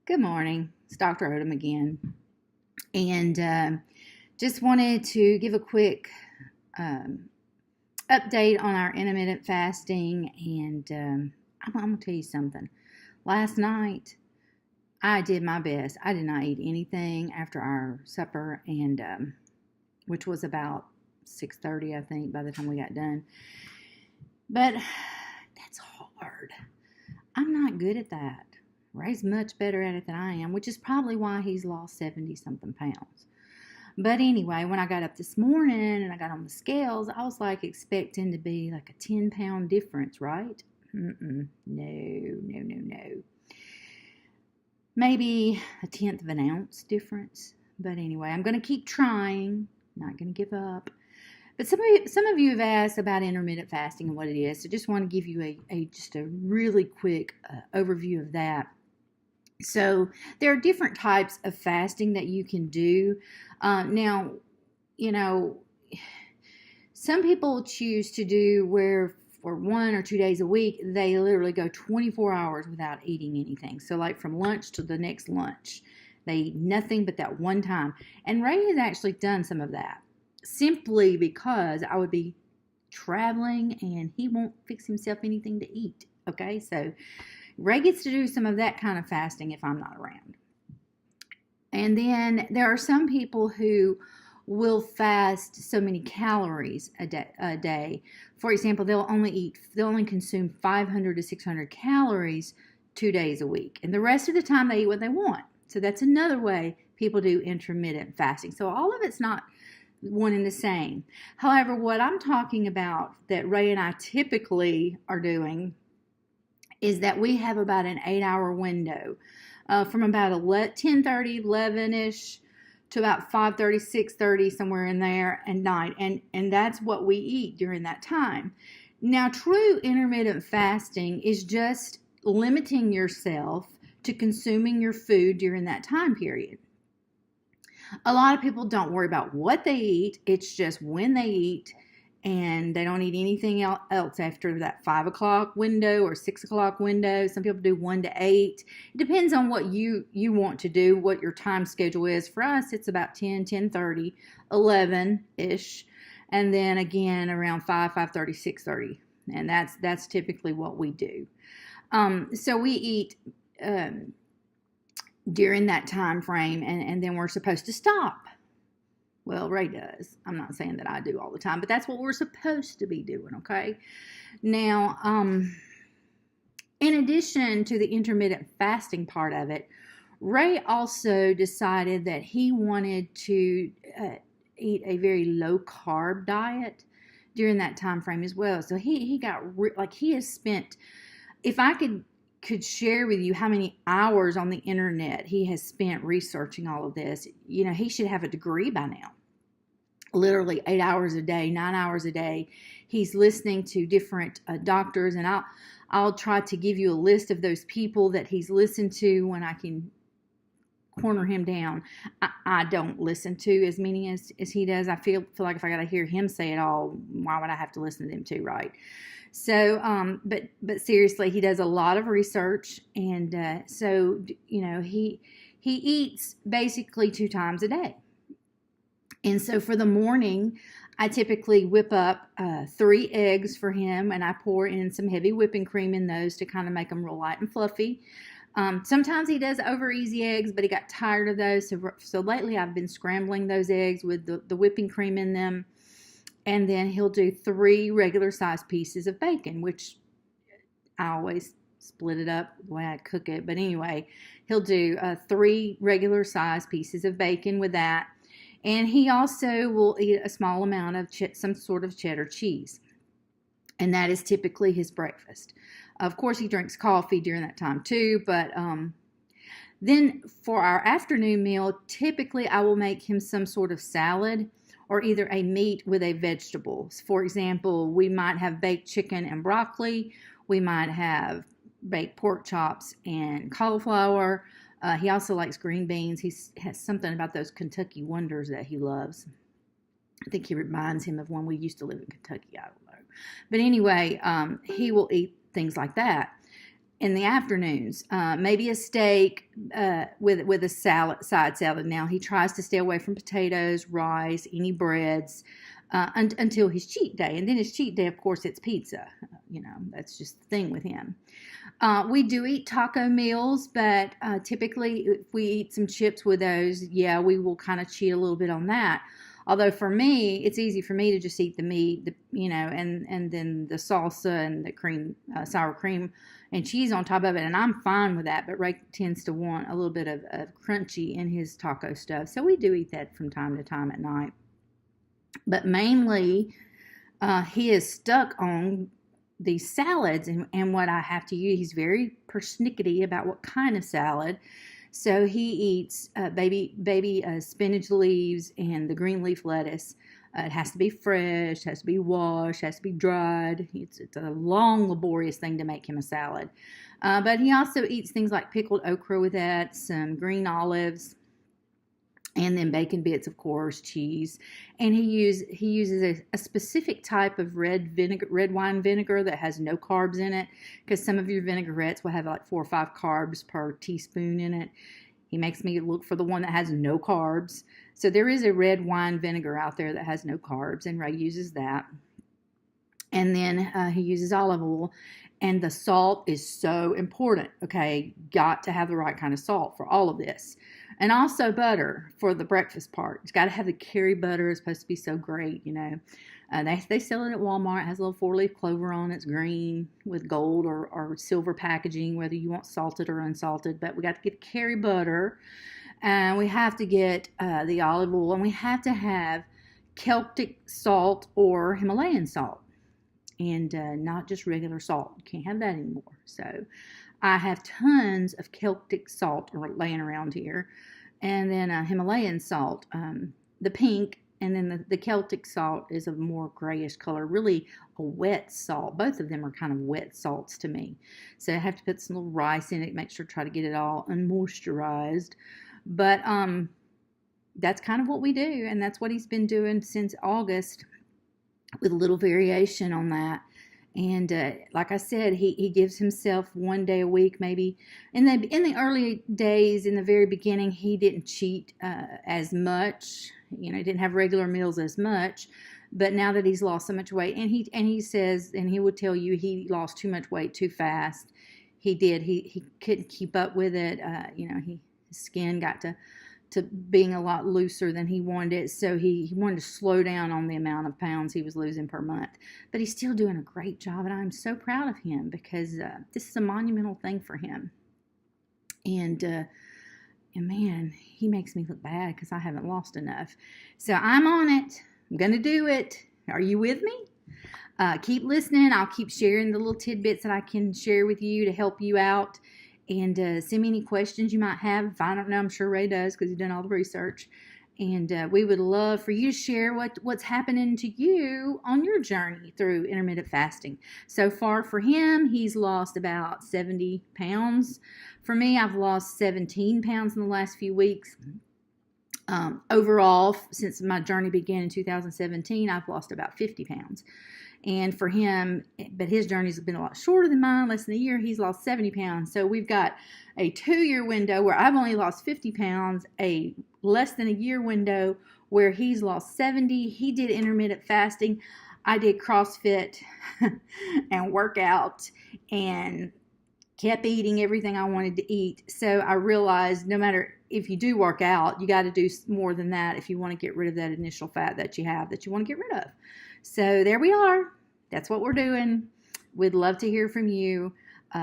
Good morning. It's Dr. Odom again. And just wanted to give a quick update on our intermittent fasting. And I'm going to tell you something. Last night, I did my best. I did not eat anything after our supper, and which was about 6:30, I think, by the time we got done. But that's hard. I'm not good at that. Ray's much better at it than I am, which is probably why he's lost 70-something pounds. But anyway, when I got up this morning and I got on the scales, I was like expecting to be like a 10-pound difference, right? No. Maybe a tenth of an ounce difference. But anyway, I'm going to keep trying. Not going to give up. But some of you have asked about intermittent fasting and what it is. So just want to give you just a really quick overview of that. So there are different types of fasting that you can do. Now, some people choose to do where for 1 or 2 days a week, they literally go 24 hours without eating anything. So like from lunch to the next lunch, they eat nothing but that one time. And Ray has actually done some of that simply because I would be traveling and he won't fix himself anything to eat. Okay, so Ray gets to do some of that kind of fasting if I'm not around. And then there are some people who will fast so many calories a day. For example, they'll only consume 500 to 600 calories 2 days a week. And the rest of the time they eat what they want. So that's another way people do intermittent fasting. So all of it's not one and the same. However, what I'm talking about that Ray and I typically are doing is that we have about an 8-hour window from about 10:30, 11-ish to about 5:30, 6:30, somewhere in there at night. And that's what we eat during that time. Now, true intermittent fasting is just limiting yourself to consuming your food during that time period. A lot of people don't worry about what they eat. It's just when they eat, and they don't eat anything else after that 5 o'clock window or 6 o'clock window. Some people do 1 to 8. It depends on what you want to do, what your time schedule is. For us, it's about 10, 10:30, 11-ish, and then again around 5, 5:30, 6:30. And that's typically what we do. So we eat during that time frame, and then we're supposed to stop. Well, Ray does. I'm not saying that I do all the time, but that's what we're supposed to be doing, okay? Now, in addition to the intermittent fasting part of it, Ray also decided that he wanted to eat a very low-carb diet during that time frame as well. So he got, he has spent, if I could share with you how many hours on the internet he has spent researching all of this, he should have a degree by now. Literally 8 hours a day, 9 hours a day. He's listening to different doctors, and I'll try to give you a list of those people that he's listened to when I can corner him down. I don't listen to as many as he does. I feel like if I got to hear him say it all, why would I have to listen to them too, right? So, but seriously, he does a lot of research, and so he eats basically 2 times a day. And so for the morning, I typically whip up 3 eggs for him, and I pour in some heavy whipping cream in those to kind of make them real light and fluffy. Sometimes he does over easy eggs, but he got tired of those. So lately I've been scrambling those eggs with the whipping cream in them. And then he'll do 3 regular sized pieces of bacon, which I always split it up the way I cook it. But anyway, he'll do 3 regular sized pieces of bacon with that. And he also will eat a small amount of some sort of cheddar cheese. And that is typically his breakfast. Of course, he drinks coffee during that time too. But then for our afternoon meal, typically I will make him some sort of salad or either a meat with a vegetable. For example, we might have baked chicken and broccoli. We might have baked pork chops and cauliflower. He also likes green beans. He has something about those Kentucky Wonders that he loves. I think he reminds him of when we used to live in Kentucky. I don't know. But anyway, he will eat things like that. in the afternoons, maybe a steak with a side salad. Now he tries to stay away from potatoes, rice, any breads until his cheat day, and then his cheat day, of course, it's pizza. That's just the thing with him. We do eat taco meals, but typically if we eat some chips with those, yeah, we will kind of cheat a little bit on that. Although for me, it's easy for me to just eat the meat, and then the salsa and the cream, sour cream and cheese on top of it, and I'm fine with that. But Ray tends to want a little bit of crunchy in his taco stuff, so we do eat that from time to time at night. But mainly, he is stuck on these salads and what I have to use. He's very persnickety about what kind of salad. So he eats baby spinach leaves and the green leaf lettuce. It has to be fresh, has to be washed, has to be dried. It's a long, laborious thing to make him a salad. But he also eats things like pickled okra with that, some green olives, and then bacon bits, of course, cheese. And he uses a specific type of red wine vinegar that has no carbs in it, because some of your vinaigrettes will have like 4 or 5 carbs per teaspoon in it. He makes me look for the one that has no carbs. So there is a red wine vinegar out there that has no carbs, and Ray uses that. And then he uses olive oil. And the salt is so important, okay? Got to have the right kind of salt for all of this. And also butter for the breakfast part. It's got to have the curry butter. It's supposed to be so great, They sell it at Walmart. It has a little 4-leaf clover on it. It's green with gold or silver packaging, whether you want salted or unsalted. But we got to get curry butter. And we have to get the olive oil. And we have to have Celtic salt or Himalayan salt. And not just regular salt. You can't have that anymore. So I have tons of Celtic salt laying around here. And then Himalayan salt, the pink, and then the Celtic salt is a more grayish color, really a wet salt. Both of them are kind of wet salts to me. So I have to put some little rice in it, make sure to try to get it all unmoisturized. But that's kind of what we do, and that's what he's been doing since August, with a little variation on that. And like I said, he gives himself 1 day a week, maybe. In the early days, in the very beginning, he didn't cheat as much. He didn't have regular meals as much. But now that he's lost so much weight, and he says, and he would tell you, he lost too much weight too fast. He did. He couldn't keep up with it. His skin got to being a lot looser than he wanted it, so he wanted to slow down on the amount of pounds he was losing per month. But he's still doing a great job, and I'm so proud of him, because this is a monumental thing for him. And man, he makes me look bad because I haven't lost enough. So I'm on it. I'm going to do it. Are you with me? Keep listening. I'll keep sharing the little tidbits that I can share with you to help you out. And send me any questions you might have. If I don't know, I'm sure Ray does, because he's done all the research. And we would love for you to share what's happening to you on your journey through intermittent fasting. So far for him, he's lost about 70 pounds. For me, I've lost 17 pounds in the last few weeks. Overall, since my journey began in 2017, I've lost about 50 pounds. And for him, but his journey's been a lot shorter than mine, less than a year. He's lost 70 pounds. So we've got a 2-year window where I've only lost 50 pounds, a less than a year window where he's lost 70. He did intermittent fasting. I did CrossFit and workout and kept eating everything I wanted to eat. So I realized no matter if you do work out, you got to do more than that if you want to get rid of that initial fat that you have that you want to get rid of. So there we are. That's what we're doing. We'd love to hear from you.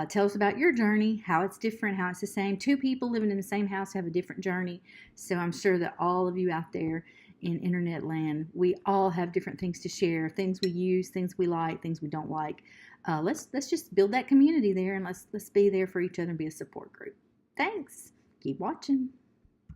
Tell us about your journey, how it's different, how it's the same. 2 people living in the same house have a different journey. So I'm sure that all of you out there in internet land, we all have different things to share, things we use, things we like, things we don't like. Let's just build that community there, and let's be there for each other and be a support group. Thanks. Keep watching.